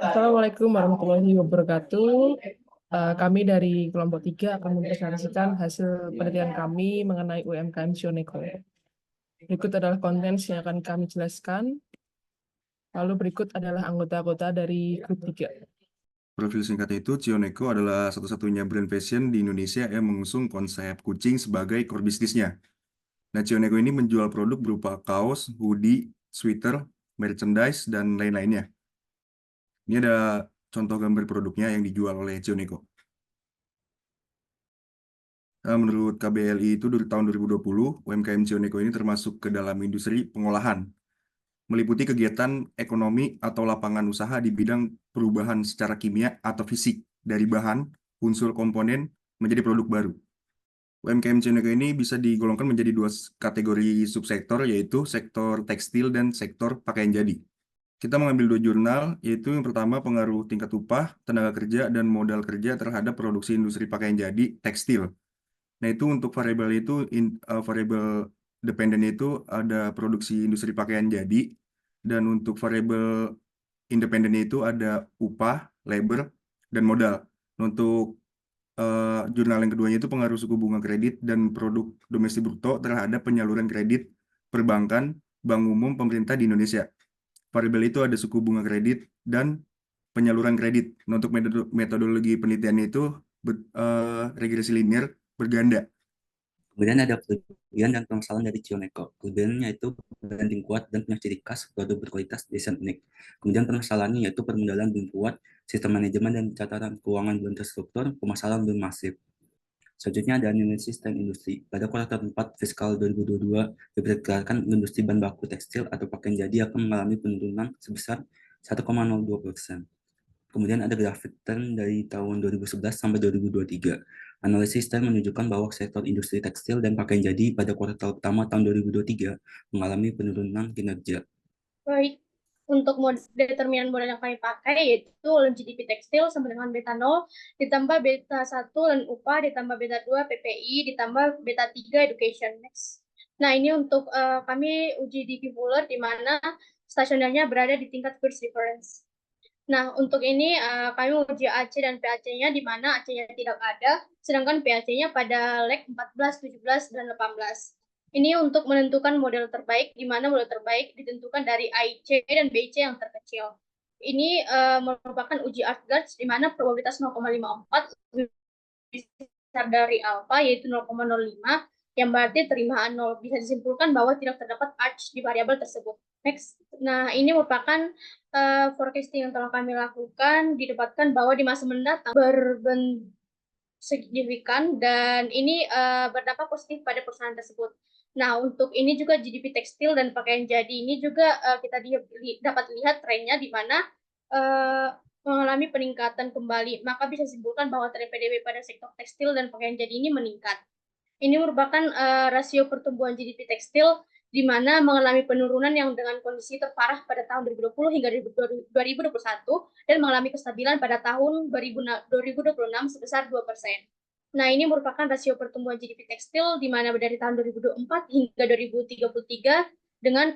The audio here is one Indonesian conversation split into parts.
Assalamualaikum warahmatullahi wabarakatuh. Kami dari kelompok 3 akan mempresentasikan hasil penelitian kami mengenai UMKM Sioneko. Berikut adalah konten yang akan kami jelaskan. Lalu berikut adalah anggota-anggota dari grup 3. Profil singkatnya itu, Cioneko adalah satu-satunya brand fashion di Indonesia yang mengusung konsep kucing sebagai core bisnisnya. Nah, Cioneko ini menjual produk berupa kaos, hoodie, sweater, merchandise, dan lain-lainnya. Ini ada contoh gambar produknya yang dijual oleh Cioneko. Nah, menurut KBLI itu dari tahun 2020, UMKM Cioneko ini termasuk ke dalam industri pengolahan, meliputi kegiatan ekonomi atau lapangan usaha di bidang perubahan secara kimia atau fisik dari bahan, unsur komponen, menjadi produk baru. UMKM Ceneka ini bisa digolongkan menjadi dua kategori subsektor, yaitu sektor tekstil dan sektor pakaian jadi. Kita mengambil dua jurnal, yaitu yang pertama pengaruh tingkat upah, tenaga kerja, dan modal kerja terhadap produksi industri pakaian jadi tekstil. Nah, itu untuk variabel itu, variabel dependen itu ada produksi industri pakaian jadi, dan untuk variabel independen itu ada upah, labor, dan modal. Untuk jurnal yang keduanya itu pengaruh suku bunga kredit dan produk domestik bruto terhadap penyaluran kredit perbankan, bank umum, pemerintah di Indonesia. Variabel itu ada suku bunga kredit dan penyaluran kredit. Nah, untuk metodologi penelitian itu regresi linear berganda. Kemudian ada kelebihan dan permasalahan dari Cioneko. Kelebihannya itu branding kuat dan punya ciri khas, produk berkualitas, desain unik. Kemudian permasalahannya yaitu permodalan belum kuat, sistem manajemen dan catatan keuangan belum terstruktur, pemasaran belum masif. Selanjutnya ada analisis tren industri. Pada kuartal 4 fiskal 2022, diperkirakan industri bahan baku tekstil atau pakaian jadi akan mengalami penurunan sebesar 1,02%. Kemudian ada grafik tren dari tahun 2011 sampai 2023. Analisis tren menunjukkan bahwa sektor industri tekstil dan pakaian jadi pada kuartal pertama tahun 2023 mengalami penurunan kinerja. Baik, untuk determinan modal yang kami pakai yaitu LEN GDP tekstil sama dengan beta 0, ditambah beta 1 LEN upah, ditambah beta 2 PPI, ditambah beta 3 education. Next. Nah, ini untuk kami uji di Fuller di mana stasionernya berada di tingkat first reference. Nah, untuk ini kami uji AC dan PAC-nya di mana AC-nya tidak ada, sedangkan PAC-nya pada leg 14, 17, dan 18. Ini untuk menentukan model terbaik, di mana model terbaik ditentukan dari IC dan BC yang terkecil. Ini merupakan uji Artguards, di mana probabilitas 0,54 lebih besar dari alpha, yaitu 0,05, yang berarti terimaan 0. Bisa disimpulkan bahwa tidak terdapat arch di variabel tersebut. Next. Nah, ini merupakan forecasting yang telah kami lakukan, didapatkan bahwa di masa mendatang berbentuk signifikan dan ini berdampak positif pada perusahaan tersebut. Nah, untuk ini juga GDP tekstil dan pakaian jadi ini juga kita dapat lihat trennya di mana mengalami peningkatan kembali. Maka bisa disimpulkan bahwa tren PDB pada sektor tekstil dan pakaian jadi ini meningkat. Ini merupakan rasio pertumbuhan GDP tekstil di mana mengalami penurunan yang dengan kondisi terparah pada tahun 2020 hingga 2021 dan mengalami kestabilan pada tahun 2026 sebesar 2%. Nah, ini merupakan rasio pertumbuhan GDP tekstil di mana dari tahun 2024 hingga 2033 dengan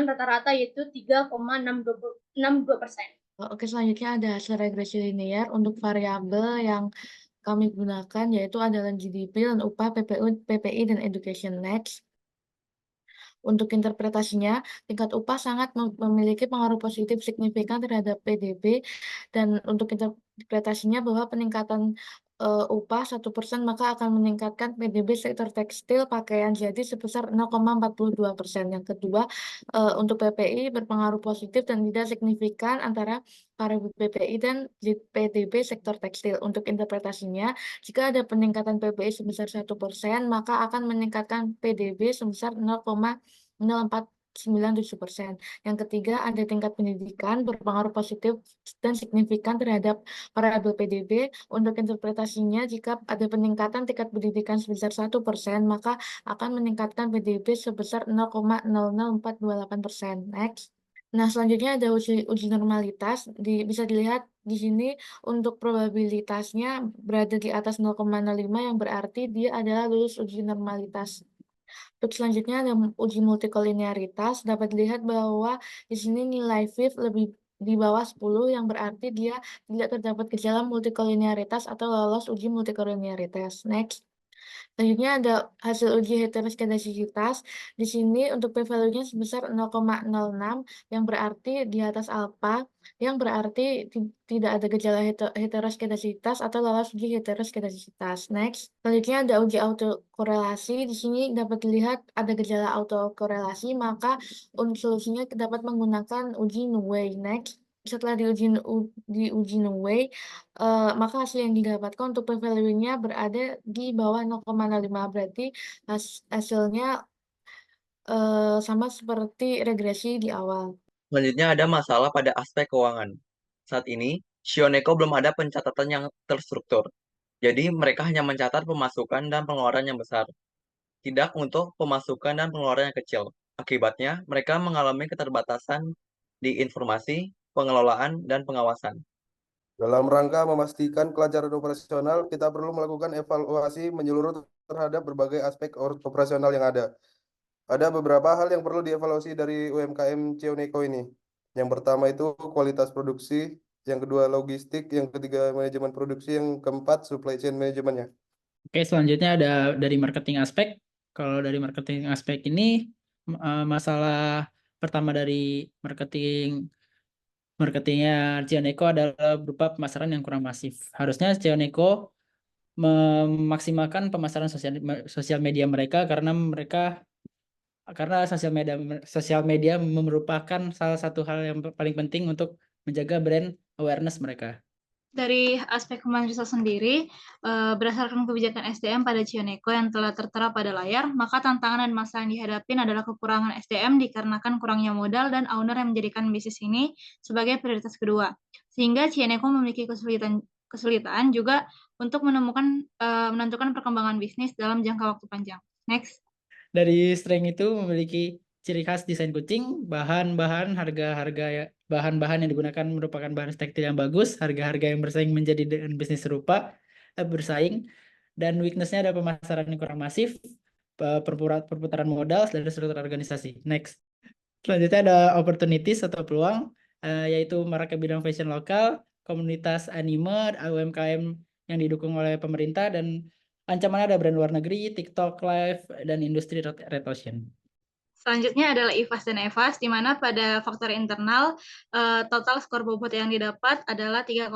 rata-rata yaitu 3,62%. Oke, selanjutnya ada hasil regresi linear untuk variabel yang kami gunakan yaitu adalah GDP dan upah, PPU, PPI, dan education next. Untuk interpretasinya, tingkat upah sangat memiliki pengaruh positif signifikan terhadap PDB, dan untuk interpretasinya bahwa peningkatan upah 1% maka akan meningkatkan PDB sektor tekstil pakaian jadi sebesar 0,42%. Yang kedua, untuk PPI berpengaruh positif dan tidak signifikan antara variabel PPI dan PDB sektor tekstil. Untuk interpretasinya, jika ada peningkatan PPI sebesar 1%, maka akan meningkatkan PDB sebesar 0,0497%. Yang ketiga, ada tingkat pendidikan berpengaruh positif dan signifikan terhadap variabel PDB. Untuk interpretasinya, jika ada peningkatan tingkat pendidikan sebesar 1%, maka akan meningkatkan PDB sebesar 0,00428%. Next. Nah, selanjutnya ada uji normalitas. Bisa dilihat di sini untuk probabilitasnya berada di atas 0,05 yang berarti dia adalah lulus uji normalitas. Untuk selanjutnya ada uji multikolinearitas. Dapat dilihat bahwa di sini nilai VIF lebih di bawah 10 yang berarti dia tidak terdapat gejala multikolinearitas atau lolos uji multikolinearitas. Next. Selanjutnya ada hasil uji heteroskedasitas. Di sini untuk p-value-nya sebesar 0,06 yang berarti di atas alfa, yang berarti tidak ada gejala heteroskedasitas atau lolos uji heteroskedasitas. Next. Selanjutnya ada uji autokorelasi. Di sini dapat dilihat ada gejala autokorelasi, maka solusinya dapat menggunakan uji Newey. Next. Setelah diuji Newey, maka hasil yang didapatkan untuk p-value-nya berada di bawah 0,05, berarti hasilnya sama seperti regresi di awal. Selanjutnya ada masalah pada aspek keuangan. Saat ini, Shioneko belum ada pencatatan yang terstruktur. Jadi, mereka hanya mencatat pemasukan dan pengeluaran yang besar, tidak untuk pemasukan dan pengeluaran yang kecil. Akibatnya, mereka mengalami keterbatasan di informasi, pengelolaan, dan pengawasan. Dalam rangka memastikan kelancaran operasional, kita perlu melakukan evaluasi menyeluruh terhadap berbagai aspek operasional yang ada. Ada beberapa hal yang perlu dievaluasi dari UMKM Cioneko ini. Yang pertama itu kualitas produksi, yang kedua logistik, yang ketiga manajemen produksi, yang keempat supply chain manajemennya. Oke, selanjutnya ada dari marketing aspek. Kalau dari marketing aspek ini, masalah pertama dari marketingnya Cioneko adalah berupa pemasaran yang kurang masif. Harusnya Cioneko memaksimalkan pemasaran sosial media mereka karena sosial media merupakan salah satu hal yang paling penting untuk menjaga brand awareness mereka. Dari aspek human resource sendiri, berdasarkan kebijakan SDM pada Cioneko yang telah tertera pada layar, maka tantangan dan masalah yang dihadapi adalah kekurangan SDM dikarenakan kurangnya modal dan owner yang menjadikan bisnis ini sebagai prioritas kedua. Sehingga Cioneko memiliki kesulitan juga untuk menentukan perkembangan bisnis dalam jangka waktu panjang. Next. Dari strength itu memiliki ciri khas desain kucing, bahan-bahan yang digunakan merupakan bahan tekstil yang bagus, harga-harga yang bersaing menjadi dengan bisnis serupa, bersaing, dan weakness-nya ada pemasaran yang kurang masif, perputaran modal, dan struktur organisasi. Next. Selanjutnya ada opportunities atau peluang, yaitu maraknya bidang fashion lokal, komunitas anime, UMKM yang didukung oleh pemerintah, dan ancamannya ada brand luar negeri, TikTok Live, dan industri red ocean. Selanjutnya adalah IFAS dan EVAS, di mana pada faktor internal, total skor bobot yang didapat adalah 3,8,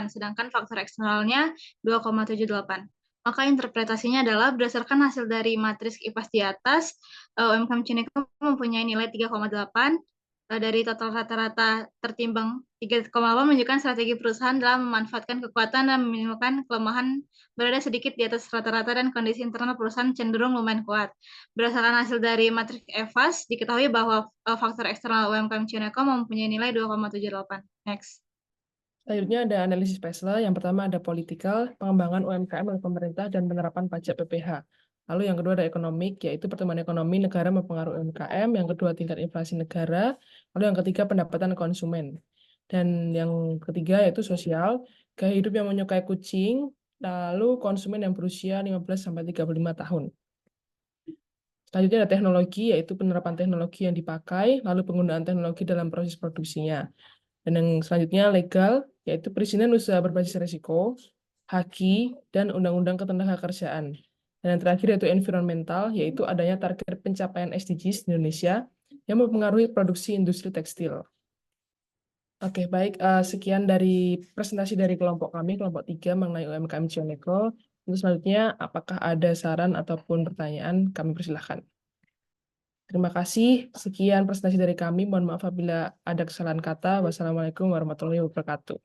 sedangkan faktor eksternalnya 2,78. Maka interpretasinya adalah berdasarkan hasil dari matriks IFAS di atas, UMKM Cioneko mempunyai nilai 3,8, dari total rata-rata tertimbang 3,8 menunjukkan strategi perusahaan dalam memanfaatkan kekuatan dan meminimalkan kelemahan berada sedikit di atas rata-rata dan kondisi internal perusahaan cenderung lumayan kuat. Berdasarkan hasil dari matriks EVAS, diketahui bahwa faktor eksternal UMKM Cioneko mempunyai nilai 2,78. Next. Selanjutnya ada analisis PESLE. Yang pertama ada political, pengembangan UMKM oleh pemerintah dan penerapan pajak PPH. Lalu yang kedua ada ekonomik, yaitu pertumbuhan ekonomi negara mempengaruhi UMKM. Yang kedua tingkat inflasi negara. Lalu yang ketiga pendapatan konsumen. Dan yang ketiga yaitu sosial, gaya hidup yang menyukai kucing, lalu konsumen yang berusia 15-35 tahun. Selanjutnya ada teknologi, yaitu penerapan teknologi yang dipakai, lalu penggunaan teknologi dalam proses produksinya. Dan yang selanjutnya legal, yaitu perizinan usaha berbasis risiko, HAKI, dan Undang-Undang Ketenagakerjaan. Dan yang terakhir yaitu environmental, yaitu adanya target pencapaian SDGs di Indonesia yang mempengaruhi produksi industri tekstil. Oke, baik. Sekian dari presentasi dari kelompok kami, kelompok 3 mengenai UMKM Cioneko. Untuk selanjutnya, apakah ada saran ataupun pertanyaan, kami persilahkan. Terima kasih. Sekian presentasi dari kami. Mohon maaf apabila ada kesalahan kata. Wassalamualaikum warahmatullahi wabarakatuh.